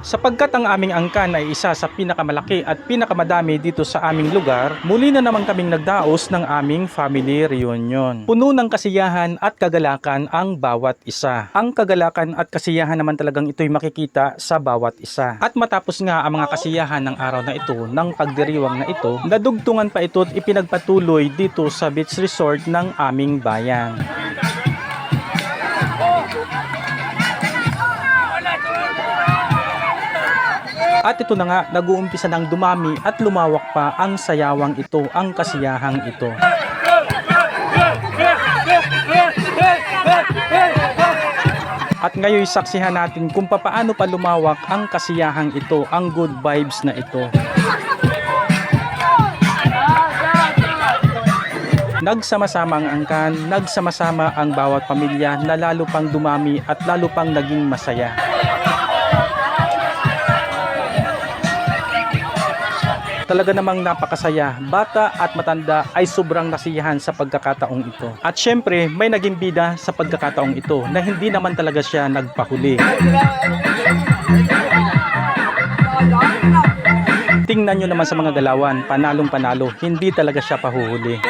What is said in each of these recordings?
Sapagkat ang aming angkan ay isa sa pinakamalaki at pinakamadami dito sa aming lugar, muli na naman kaming nagdaos ng aming family reunion. Puno ng kasiyahan at kagalakan ang bawat isa. Ang kagalakan at kasiyahan naman talagang ito'y makikita sa bawat isa. At matapos nga ang mga kasiyahan ng araw na ito, ng pagdiriwang na ito, nadugtungan pa ito at ipinagpatuloy dito sa beach resort ng aming bayan. At ito na nga, nag-uumpisa ng dumami at lumawak pa ang sayawang ito, ang kasiyahang ito. At ngayon saksihan natin kung paano pa lumawak ang kasiyahang ito, ang good vibes na ito. Nagsama-sama ang angkan, nagsama-sama ang bawat pamilya na lalo pang dumami at lalo pang naging masaya. Talaga namang napakasaya, bata at matanda ay sobrang nasiyahan sa pagkakataong ito. At syempre, may naging bida sa pagkakataong ito na hindi naman talaga siya nagpahuli. Tingnan nyo naman sa mga galawan, panalong panalo, hindi talaga siya pahuhuli.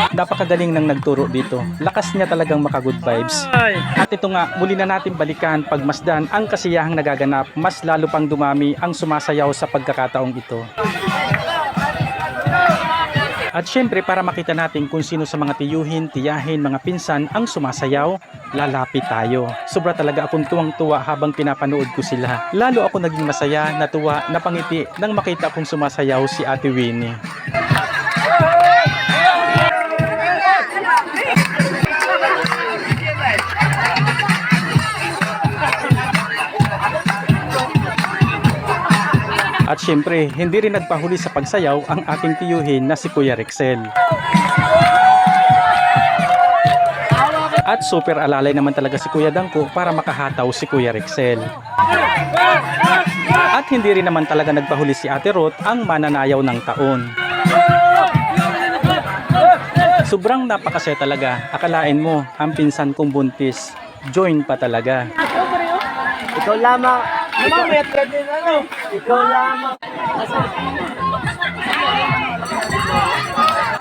Napakagaling ng nagturo dito. Lakas niya talagang maka-good vibes. At ito nga, muli na natin balikan, pagmasdan ang kasiyahang nagaganap, mas lalo pang dumami ang sumasayaw sa pagkakataong ito. At syempre, para makita natin kung sino sa mga tiyuhin, tiyahin, mga pinsan ang sumasayaw, lalapit tayo. Sobra talaga akong tuwang-tuwa habang pinapanood ko sila. Lalo ako naging masaya, natuwa, napangiti nang makita kong sumasayaw si Ate Winnie. At syempre, hindi rin nagpahuli sa pagsayaw ang aking tiyuhin na si Kuya Rexel. At super alalay naman talaga si Kuya Dangko para makahataw si Kuya Rexel. At hindi rin naman talaga nagpahuli si Ate Ruth, ang mananayaw ng taon. Sobrang napakasaya talaga. Akalain mo, ang pinsan kong buntis, join pa talaga. Ikaw lamang. Ikaw lamang.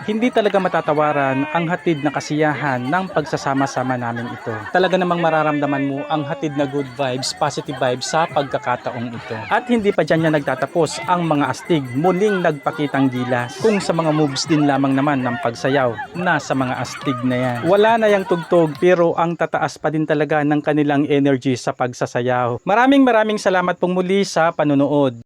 Hindi talaga matatawaran ang hatid na kasiyahan ng pagsasama-sama namin ito. Talaga namang mararamdaman mo ang hatid na good vibes, positive vibes sa pagkakataong ito. At hindi pa dyan niya nagtatapos ang mga astig, muling nagpakitang gilas. Kung sa mga moves din lamang naman ng pagsayaw, nasa mga astig na yan. Wala na yang tugtog pero ang tataas pa din talaga ng kanilang energy sa pagsasayaw. Maraming salamat pong muli sa panonood.